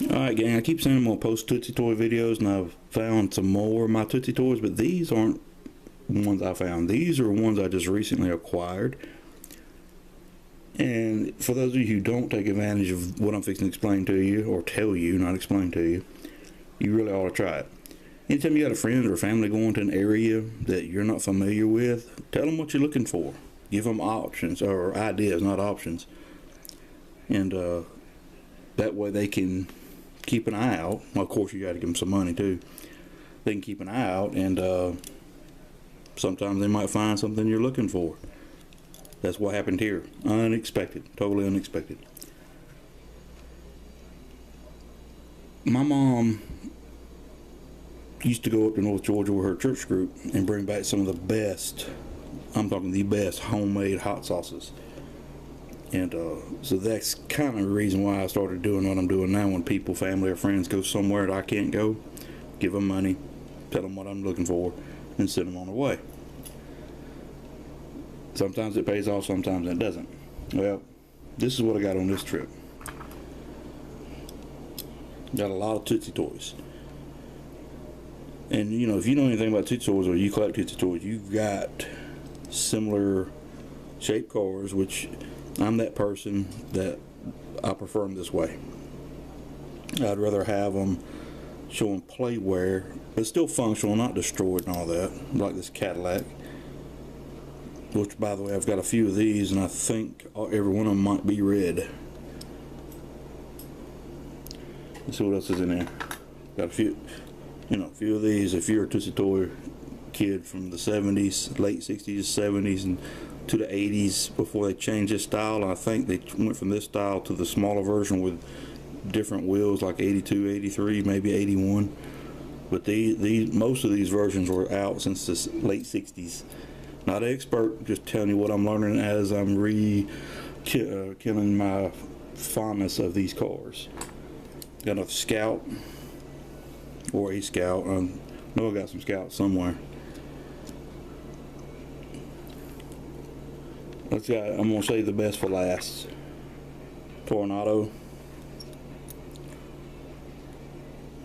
Alright gang, I keep saying I'm going to post Tootsie Toy videos, and I've found some more of my Tootsie Toys, but these aren't ones I found. These are ones I just recently acquired. And for those of you who don't take advantage of what I'm fixing to explain to you, or tell you, not explain to you, you really ought to try it. Anytime you got a friend or a family going to an area that you're not familiar with, tell them what you're looking for. Give them options, or ideas, not options. And that way they can keep an eye out. Well, of course you got to give them some money too. They can keep an eye out, and sometimes they might find something you're looking for. That's what happened here. Unexpected, totally unexpected. My mom used to go up to North Georgia with her church group and bring back some of the best, I'm talking the best, homemade hot sauces. And so that's kind of the reason why I started doing what I'm doing now. When people, family or friends go somewhere that I can't go, give them money, tell them what I'm looking for, and send them on their way. Sometimes it pays off, sometimes it doesn't. Well, this is what I got on this trip. Got a lot of Tootsie Toys. And you know, if you know anything about Tootsie Toys or you collect Tootsie Toys, you've got similar shaped cars, which I'm that person that I prefer them this way. I'd rather have them showing play wear, but still functional, not destroyed and all that, like this Cadillac. Which, by the way, I've got a few of these, and I think every one of them might be red. Let's see what else is in there. Got a few, a few of these. If you're a Tootsie Toy kid from the 70s, late 60s, 70s, and to the 80s, before they changed this style, I think they went from this style to the smaller version with different wheels, like 82, 83, maybe 81. But most of these versions were out since the late 60s. Not an expert, just telling you what I'm learning as I'm killing my fondness of these cars. Got a Scout, or a Scout. I know I got some Scouts somewhere. I'm gonna save the best for last. Tornado.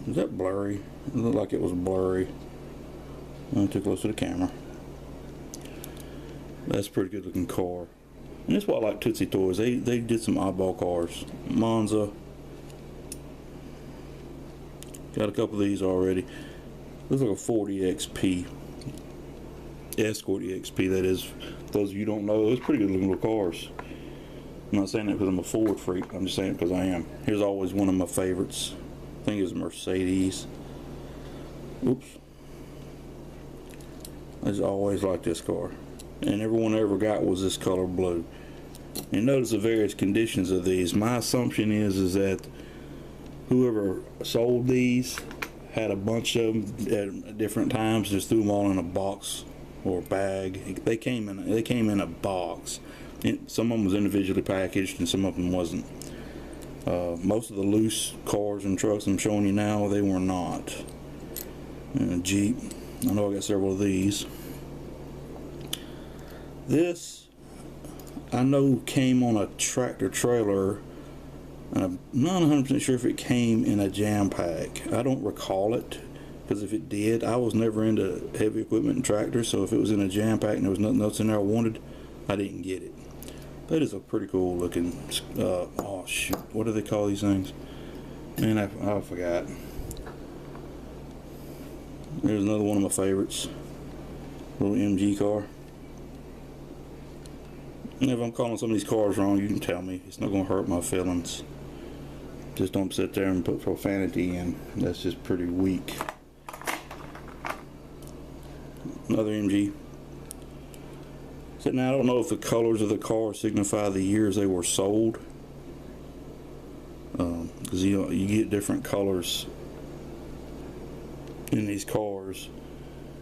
Is that blurry? It looked like it was blurry. I'm too close to the camera. That's a pretty good looking car. And that's why I like Tootsie Toys. They did some oddball cars. Monza. Got a couple of these already. Looks like a 40 XP. Escort EXP, that is. For those of you who don't know, those pretty good looking little cars. I'm not saying that because I'm a Ford freak. I'm just saying it because I am. Here's always one of my favorites. I think it's a Mercedes. Oops. I just always liked this car. And everyone I ever got was this color blue. And notice the various conditions of these. My assumption is that whoever sold these had a bunch of them at different times, just threw them all in a box or bag. They came in a box. Some of them was individually packaged and some of them wasn't. Most of the loose cars and trucks I'm showing you now, they were not. Jeep, I know I got several of these. This I know came on a tractor trailer, and I'm not 100% sure if it came in a jam pack. I don't recall it, because if it did, I was never into heavy equipment and tractors, so if it was in a jam pack and there was nothing else in there I wanted, I didn't get it. That is a pretty cool looking, oh shoot, what do they call these things? Man, I forgot. There's another one of my favorites. Little MG car. And if I'm calling some of these cars wrong, you can tell me. It's not going to hurt my feelings. Just don't sit there and put profanity in. That's just pretty weak. Another MG. So now I don't know if the colors of the car signify the years they were sold. Because you get different colors in these cars.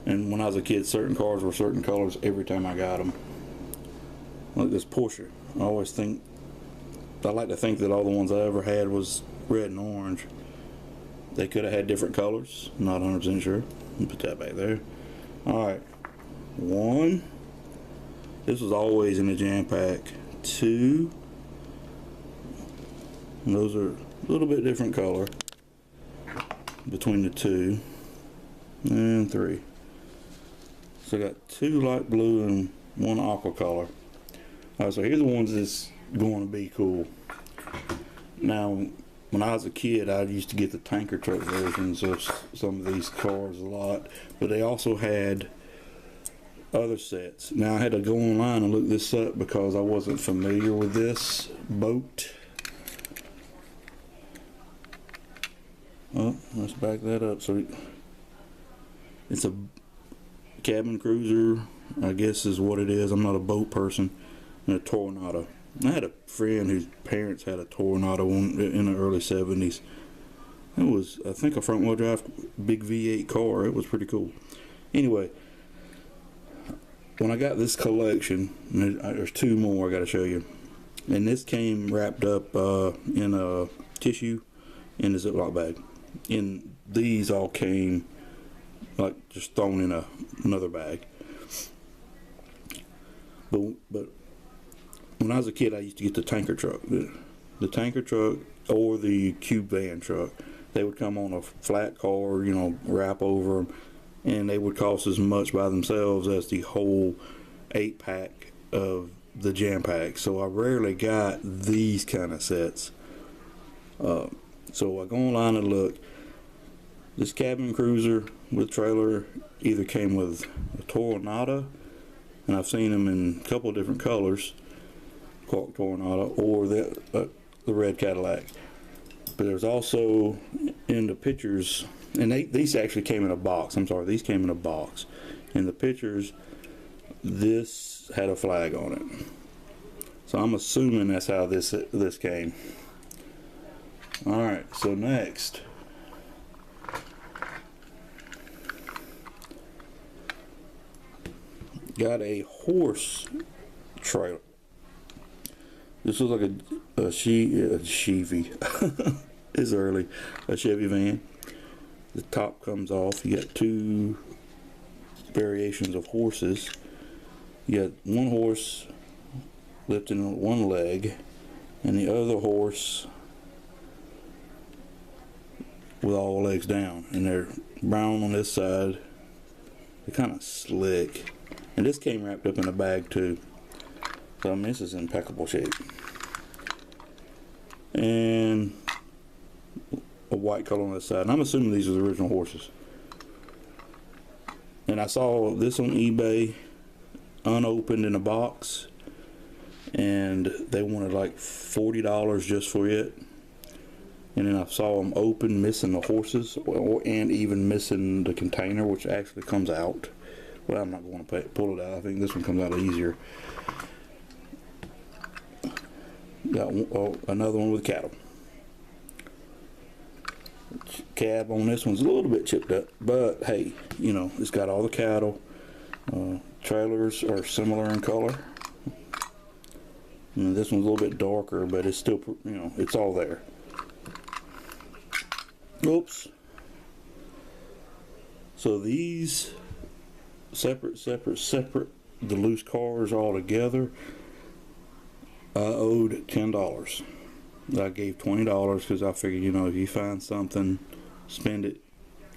And when I was a kid, certain cars were certain colors every time I got them. Like this Porsche. I like to think that all the ones I ever had was red and orange. They could have had different colors. Not 100% sure. Put that back there. Alright. 1. This was always in the jam pack. 2. And those are a little bit different color. between the two, and 3. So I got 2 light blue and 1 aqua color. Alright, so here's the ones that's going to be cool. Now, when I was a kid, I used to get the tanker truck versions of some of these cars a lot, but they also had other sets. Now I had to go online and look this up because I wasn't familiar with this boat. Oh, let's back that up. So it's a cabin cruiser, I guess is what it is. I'm not a boat person. And a Tornado. I had a friend whose parents had a Tornado in the early 70s. It was, I think, a front wheel drive big V8 car. It was pretty cool. Anyway, when I got this collection, there's 2 more I got to show you. And this came wrapped up in a tissue in a Ziploc bag. And these all came like just thrown in another bag. But when I was a kid, I used to get the tanker truck. The tanker truck or the cube van truck. They would come on a flat car, you know, wrap over them, and they would cost as much by themselves as the whole 8-pack of the jam pack. So I rarely got these kind of sets. So I go online and look. This cabin cruiser with trailer either came with a Tornado, and I've seen them in a couple of different colors, Quark Tornado, or the red Cadillac. But there's also in the pictures, and these actually came in a box. I'm sorry, these came in a box. In the pictures, this had a flag on it. So I'm assuming that's how this came. All right, so next. Got a horse trailer. This was like a Chevy. It's early. A Chevy van. The top comes off. You got 2 variations of horses. You got one horse lifting one leg, and the other horse with all legs down. And they're brown on this side. They're kind of slick. And this came wrapped up in a bag too. So I mean, this is in impeccable shape. And a white color on the side. And I'm assuming these are the original horses. And I saw this on eBay unopened in a box, and they wanted like $40 just for it. And then I saw them open, missing the horses, and even missing the container, which actually comes out. Well, I'm not going to pull it out. I think this one comes out easier. Got another one with cattle. Cab on this one's a little bit chipped up, but hey, you know, it's got all the cattle. Trailers are similar in color. And this one's a little bit darker, but it's still, you know, it's all there. Oops. So these separate, the loose cars all together, I owed $10. I gave $20 because I figured, you know, if you find something, spend it.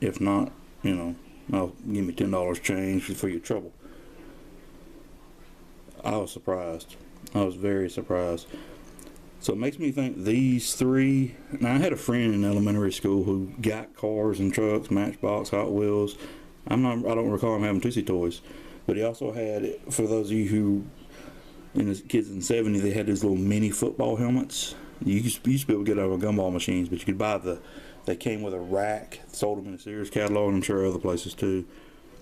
If not, you know, I'll give me $10 change for your trouble. I was surprised. I was very surprised. So it makes me think these 3. Now I had a friend in elementary school who got cars and trucks, Matchbox, Hot Wheels. I don't recall him having Tootsie Toys, but he also had, for those of you who, in the kids in the 70s, they had these little mini football helmets. You used to be able to get out of gumball machines, but you could buy they came with a rack, sold them in the Sears catalog, and I'm sure other places too.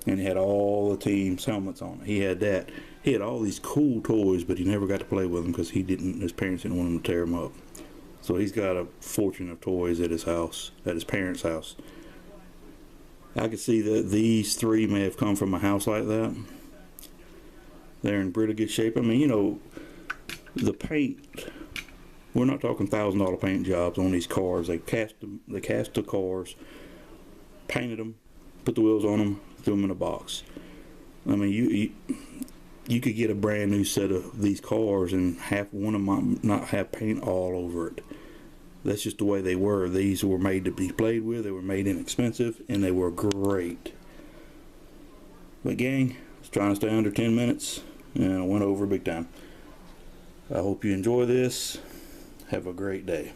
And it had all the team's helmets on it. He had that. He had all these cool toys, but he never got to play with them because his parents didn't want him to tear them up. So he's got a fortune of toys at his house, at his parents' house. I could see that these 3 may have come from a house like that. They're in pretty good shape. I mean, you know, the paint, we're not talking $1,000 paint jobs on these cars. They cast the cars, painted them, put the wheels on them, threw them in a box. I mean, you could get a brand new set of these cars and have one of them not have paint all over it. That's just the way they were. These were made to be played with. They were made inexpensive, and they were great. But gang, I was trying to stay under 10 minutes, and I went over big time. I hope you enjoy this. Have a great day.